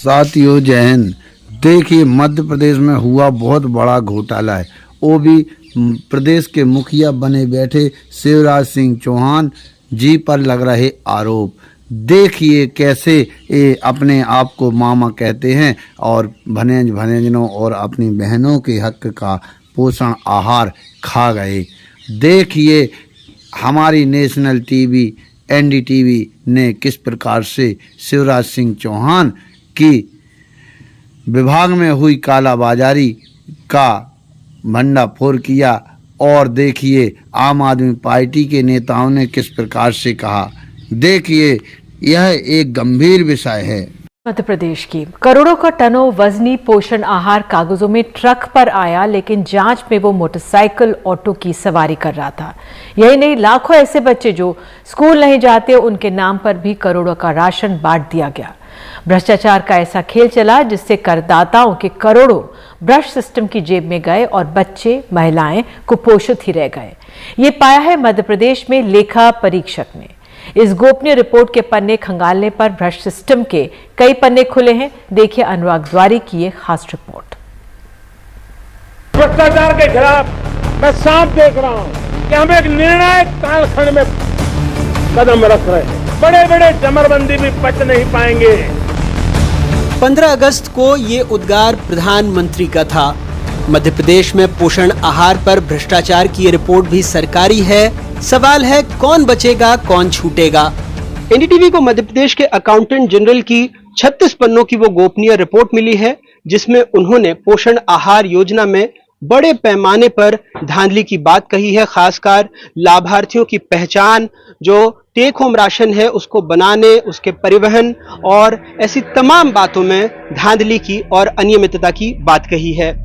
साथियों जय हिंद। देखिए मध्य प्रदेश में हुआ बहुत बड़ा घोटाला है। वो भी प्रदेश के मुखिया बने बैठे शिवराज सिंह चौहान जी पर लग रहे आरोप। देखिए कैसे ये अपने आप को मामा कहते हैं और भनेजनों और अपनी बहनों के हक का पोषण आहार खा गए। देखिए हमारी नेशनल टीवी एनडीटीवी ने किस प्रकार से शिवराज सिंह चौहान की विभाग में हुई कालाबाजारी का भंडाफोड़ किया और देखिए आम आदमी पार्टी के नेताओं ने किस प्रकार से कहा। देखिए यह एक गंभीर विषय है। मध्य प्रदेश की करोड़ों का टनों वजनी पोषण आहार कागजों में ट्रक पर आया, लेकिन जांच में वो मोटरसाइकिल ऑटो की सवारी कर रहा था। यही नहीं, लाखों ऐसे बच्चे जो स्कूल नहीं जाते उनके नाम पर भी करोड़ों का राशन बांट दिया गया। भ्रष्टाचार का ऐसा खेल चला जिससे करदाताओं के करोड़ों ब्रश सिस्टम की जेब में गए और बच्चे महिलाएं कुपोषित ही रह गए। ये पाया है मध्य प्रदेश में लेखा परीक्षक ने। इस गोपनीय रिपोर्ट के पन्ने खंगालने पर भ्रष्ट सिस्टम के कई पन्ने खुले हैं। देखिए अनुराग द्वारी की ये खास रिपोर्ट। भ्रष्टाचार के खिलाफ मैं साफ देख रहा हूं कि हम एक निर्णायक कालखंड में कदम रख रहे हैं। बड़े बड़े चमरबंदी भी बच नहीं पाएंगे। 15 अगस्त को ये उद्गार प्रधानमंत्री का था। मध्य प्रदेश में पोषण आहार पर भ्रष्टाचार की ये रिपोर्ट भी सरकारी है। सवाल है कौन बचेगा कौन छूटेगा। एनडीटीवी को मध्य प्रदेश के अकाउंटेंट जनरल की 36 पन्नों की वो गोपनीय रिपोर्ट मिली है, जिसमें उन्होंने पोषण आहार योजना में बड़े पैमाने पर धांधली की बात कही है। खासकर लाभार्थियों की पहचान, जो टेक होम राशन है उसको बनाने, उसके परिवहन और ऐसी तमाम बातों में धांधली की और अनियमितता की बात कही है।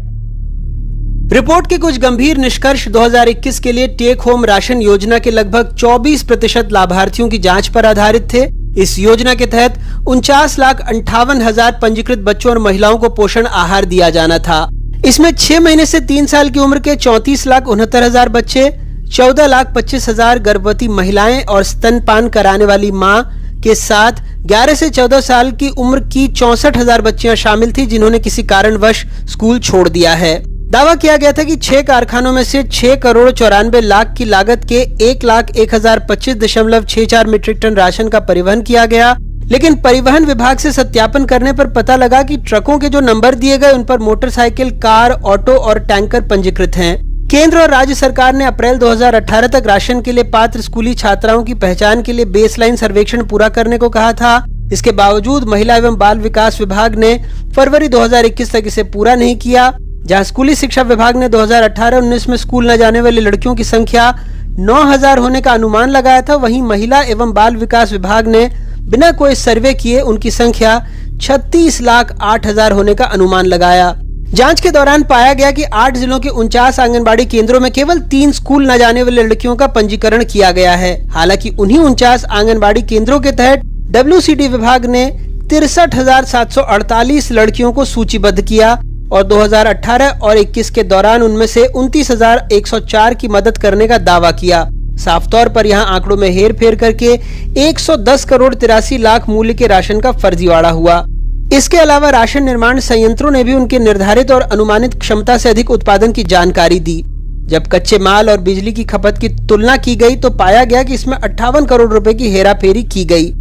रिपोर्ट के कुछ गंभीर निष्कर्ष 2021 के लिए टेक होम राशन योजना के लगभग 24% लाभार्थियों की जांच पर आधारित थे। इस योजना के तहत 49,58,000 पंजीकृत बच्चों और महिलाओं को पोषण आहार दिया जाना था। इसमें 6 महीने से 3 साल की उम्र के 34,69,000 बच्चे, 14,25,000 गर्भवती महिलाएं और स्तनपान कराने वाली मां के साथ 11 से 14 साल की उम्र की 64,000 बच्चियां शामिल थी, जिन्होंने किसी कारणवश स्कूल छोड़ दिया है। दावा किया गया था कि 6 कारखानों में से 6 करोड़ 94 लाख की लागत के 1,01,025.64 मीट्रिक टन राशन का परिवहन किया गया, लेकिन परिवहन विभाग से सत्यापन करने पर पता लगा कि ट्रकों के जो नंबर दिए गए उन पर मोटरसाइकिल, कार, ऑटो और टैंकर पंजीकृत हैं। केंद्र और राज्य सरकार ने अप्रैल 2018 तक राशन के लिए पात्र स्कूली छात्राओं की पहचान के लिए बेसलाइन सर्वेक्षण पूरा करने को कहा था। इसके बावजूद महिला एवं बाल विकास विभाग ने फरवरी 2021 तक इसे पूरा नहीं किया। जहां स्कूली शिक्षा विभाग ने 2018-19 में स्कूल न जाने वाली लड़कियों की संख्या 9,000 होने का अनुमान लगाया था, वहीं महिला एवं बाल विकास विभाग ने बिना कोई सर्वे किए उनकी संख्या 36,08,000 होने का अनुमान लगाया। जांच के दौरान पाया गया कि 8 जिलों के 49 आंगनबाड़ी केंद्रों में केवल 3 स्कूल न जाने वाली लड़कियों का पंजीकरण किया गया है। हालांकि उन्हीं 49 आंगनबाड़ी केंद्रों के तहत WCD विभाग ने 63,748 लड़कियों को सूचीबद्ध किया और 2018 और 21 के दौरान उनमें से 29,104 की मदद करने का दावा किया। साफ तौर पर यहां आंकड़ों में हेर फेर करके 110 करोड़ 83 लाख मूल्य के राशन का फर्जीवाड़ा हुआ। इसके अलावा राशन निर्माण संयंत्रों ने भी उनके निर्धारित और अनुमानित क्षमता से अधिक उत्पादन की जानकारी दी। जब कच्चे माल और बिजली की खपत की तुलना की गई तो पाया गया कि इसमें 58 करोड़ रुपए की हेराफेरी की गई।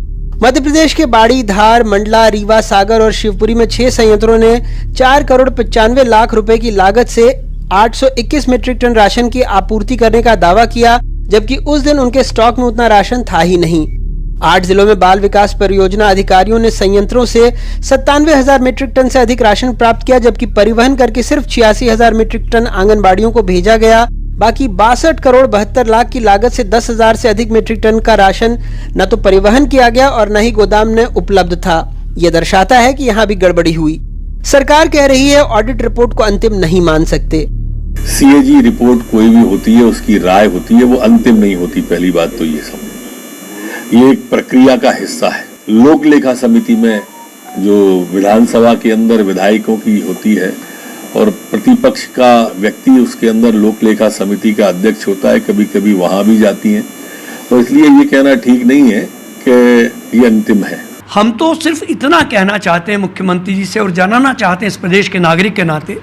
मध्य प्रदेश के बाड़ी, धार, मंडला, रीवा, सागर और शिवपुरी में 6 संयंत्रों ने 4 करोड़ 95 लाख रुपए की लागत से 821 मीट्रिक टन राशन की आपूर्ति करने का दावा किया, जबकि उस दिन उनके स्टॉक में उतना राशन था ही नहीं। 8 जिलों में बाल विकास परियोजना अधिकारियों ने संयंत्रों से 97,000 मीट्रिक टन से अधिक राशन प्राप्त किया, जबकि परिवहन करके सिर्फ 86,000 मीट्रिक टन आंगनबाड़ियों को भेजा गया। बाकी 62 करोड़ 72 लाख की लागत से 10,000 से अधिक मीट्रिक टन का राशन न तो परिवहन किया गया और न ही गोदाम में उपलब्ध था। यह दर्शाता है कि यहाँ भी गड़बड़ी हुई। सरकार कह रही है ऑडिट रिपोर्ट को अंतिम नहीं मान सकते। CAG रिपोर्ट कोई भी होती है, उसकी राय होती है, वो अंतिम नहीं होती। पहली बात तो ये समझ, ये एक प्रक्रिया का हिस्सा है। लोक लेखा समिति में जो विधानसभा के अंदर विधायकों की होती है और प्रतिपक्ष का व्यक्ति उसके अंदर लोक लेखा समिति का अध्यक्ष होता है, कभी कभी वहां भी जाती हैं, तो इसलिए ये कहना ठीक नहीं है कि ये अंतिम है। हम तो सिर्फ इतना कहना चाहते हैं मुख्यमंत्री जी से और जानना चाहते हैं इस प्रदेश के नागरिक के नाते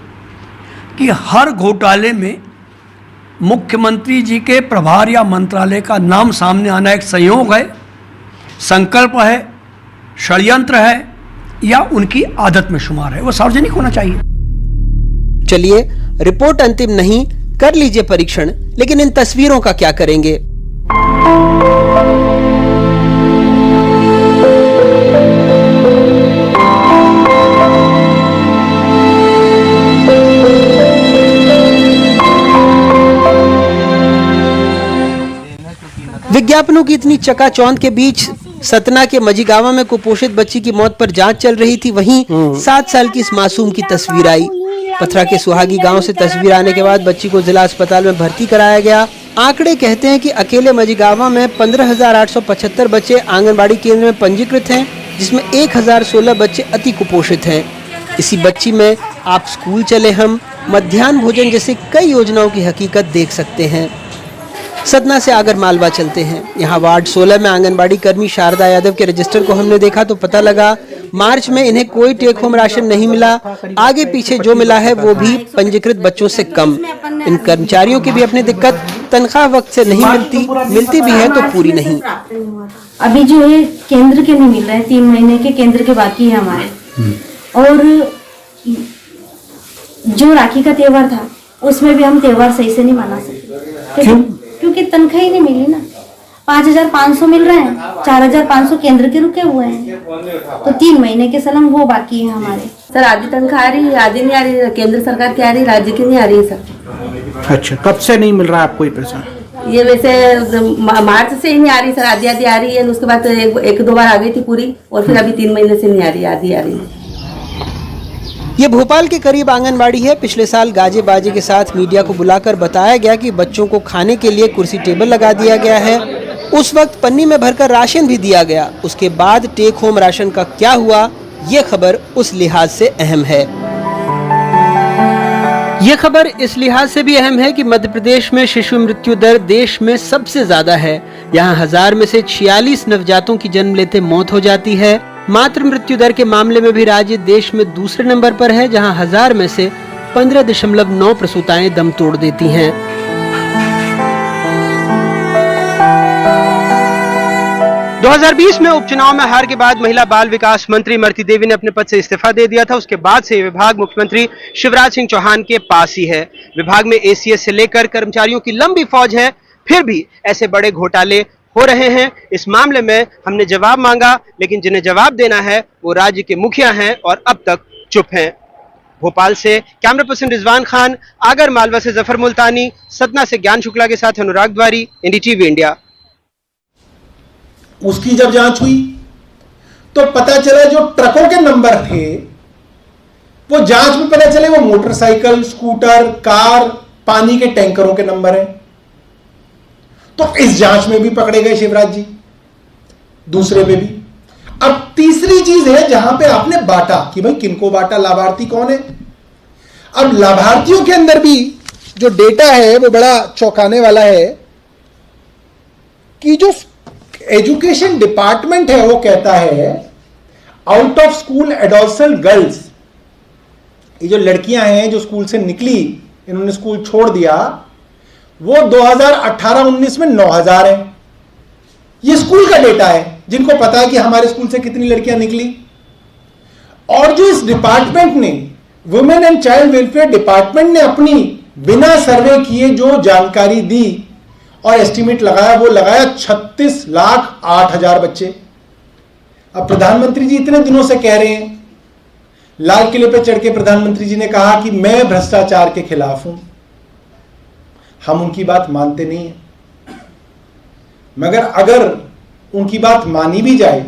कि हर घोटाले में मुख्यमंत्री जी के प्रभार या मंत्रालय का नाम सामने आना एक संयोग है, संकल्प है, षड्यंत्र है या उनकी आदत में शुमार है, वो सार्वजनिक होना चाहिए। चलिए, रिपोर्ट अंतिम नहीं, कर लीजिए परीक्षण, लेकिन इन तस्वीरों का क्या करेंगे? विज्ञापनों की इतनी चकाचौंध के बीच सतना के मझीगावा में कुपोषित बच्ची की मौत पर जांच चल रही थी। वहीं 7 साल की इस मासूम की तस्वीर आई। पथरा के सुहागी गांव से तस्वीर आने के बाद बच्ची को जिला अस्पताल में भर्ती कराया गया। आंकड़े कहते हैं कि अकेले मझीगावा में 15,875 बच्चे आंगनबाड़ी केंद्र में पंजीकृत हैं, जिसमें 1,016 बच्चे अति कुपोषित हैं। इसी बच्ची में आप स्कूल चले हम, मध्याह्न भोजन जैसे कई योजनाओं की हकीकत देख सकते हैं। सतना से आगर मालवा चलते हैं। यहाँ वार्ड 16 में आंगनबाड़ी कर्मी शारदा यादव के रजिस्टर को हमने देखा तो पता लगा मार्च में इन्हें कोई टेक होम राशन नहीं मिला। आगे पीछे जो मिला है वो भी पंजीकृत बच्चों से कम। इन कर्मचारियों की भी अपनी दिक्कत, तनख्वाह वक्त से नहीं मिलती भी है तो पूरी नहीं। अभी जो है केंद्र के नहीं मिल रहे हैं, 3 महीने के केंद्र के बाकी है हमारे। और जो राखी का त्योहार था उसमें भी हम त्योहार सही से नहीं मना सकते। क्योंकि तनख्वाह ही नहीं मिली ना। 5,500 मिल रहे हैं, 4,500 केंद्र के रुके हुए हैं, तो 3 महीने के सलम वो बाकी है हमारे। सर आधी तनख्वाह आ रही है, आधी नहीं आ रही है। केंद्र सरकार की आ रही है, राज्य की नहीं आ रही है सर। अच्छा, कब से नहीं मिल रहा है आपको ये पैसा? ये वैसे मार्च से ही नहीं आ रही सर, आधी आधी आ रही है। उसके बाद एक दो बार आ गई थी पूरी, और फिर अभी 3 महीने से नहीं आ रही है, आधी आ रही है। ये भोपाल के करीब आंगनबाड़ी है। पिछले साल गाजे बाजे के साथ मीडिया को बुलाकर बताया गया कि बच्चों को खाने के लिए कुर्सी टेबल लगा दिया गया है। उस वक्त पन्नी में भरकर राशन भी दिया गया। उसके बाद टेक होम राशन का क्या हुआ, ये खबर उस लिहाज से अहम है। ये खबर इस लिहाज से भी अहम है कि मध्य प्रदेश में शिशु मृत्यु दर देश में सबसे ज्यादा है। यहाँ 1000 में से 46 नवजातों की जन्म लेते मौत हो जाती है। मातृ मृत्यु दर के मामले में भी राज्य देश में दूसरे नंबर पर है, जहां 1000 में से 15.9 प्रसूताएं दम तोड़ देती हैं। दो 2020 में उपचुनाव में हार के बाद महिला बाल विकास मंत्री इमरती देवी ने अपने पद से इस्तीफा दे दिया था। उसके बाद से विभाग मुख्यमंत्री शिवराज सिंह चौहान के पास ही है। विभाग में एसीएस से लेकर कर्मचारियों की लंबी फौज है, फिर भी ऐसे बड़े घोटाले हो रहे हैं। इस मामले में हमने जवाब मांगा, लेकिन जिन्हें जवाब देना है वो राज्य के मुखिया हैं और अब तक चुप हैं। भोपाल से कैमरा पर्सन रिजवान खान, आगर मालवा से जफर मुल्तानी, सतना से ज्ञान शुक्ला के साथ अनुराग द्वारी, एनडीटीवी इंडिया। उसकी जब जांच हुई तो पता चला जो ट्रकों के नंबर थे वो जांच में पता चले वो मोटरसाइकिल, स्कूटर, कार, पानी के टैंकरों के नंबर हैं। तो इस जांच में भी पकड़े गए शिवराज जी, दूसरे में भी। अब तीसरी चीज है जहां पे आपने बांटा कि भाई किनको बांटा, लाभार्थी कौन है। अब लाभार्थियों के अंदर भी जो डेटा है वो बड़ा चौंकाने वाला है कि जो एजुकेशन डिपार्टमेंट है वो कहता है out of school adolescent girls, ये जो लड़कियां हैं जो स्कूल से निकली, इन्होंने स्कूल छोड़ दिया, वो 2018-19 में 9,000 है। ये स्कूल का डेटा है, जिनको पता है कि हमारे स्कूल से कितनी लड़कियां निकली। और जो इस डिपार्टमेंट ने, women and child welfare department ने अपनी बिना सर्वे किए जो जानकारी दी और एस्टिमेट लगाया, वो लगाया 36,08,000 बच्चे। अब प्रधानमंत्री जी इतने दिनों से कह रहे हैं, लाल किले पर चढ़ के प्रधानमंत्री जी ने कहा कि मैं भ्रष्टाचार के खिलाफ हूं। हम उनकी बात मानते नहीं है, मगर अगर उनकी बात मानी भी जाए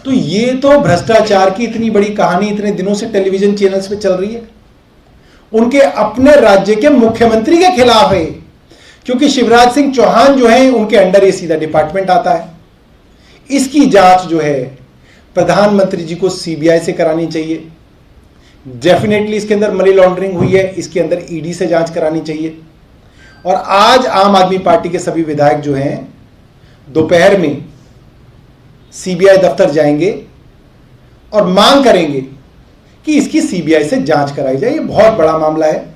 तो ये तो भ्रष्टाचार की इतनी बड़ी कहानी इतने दिनों से टेलीविजन चैनल्स पे चल रही है, उनके अपने राज्य के मुख्यमंत्री के खिलाफ है। क्योंकि शिवराज सिंह चौहान जो है उनके अंडर ये सीधा डिपार्टमेंट आता है। इसकी जांच जो है प्रधानमंत्री जी को सीबीआई से करानी चाहिए। डेफिनेटली इसके अंदर मनी लॉन्ड्रिंग हुई है, इसके अंदर ईडी से जांच करानी चाहिए। और आज आम आदमी पार्टी के सभी विधायक जो हैं दोपहर में सीबीआई दफ्तर जाएंगे और मांग करेंगे कि इसकी सीबीआई से जांच कराई जाए। ये बहुत बड़ा मामला है।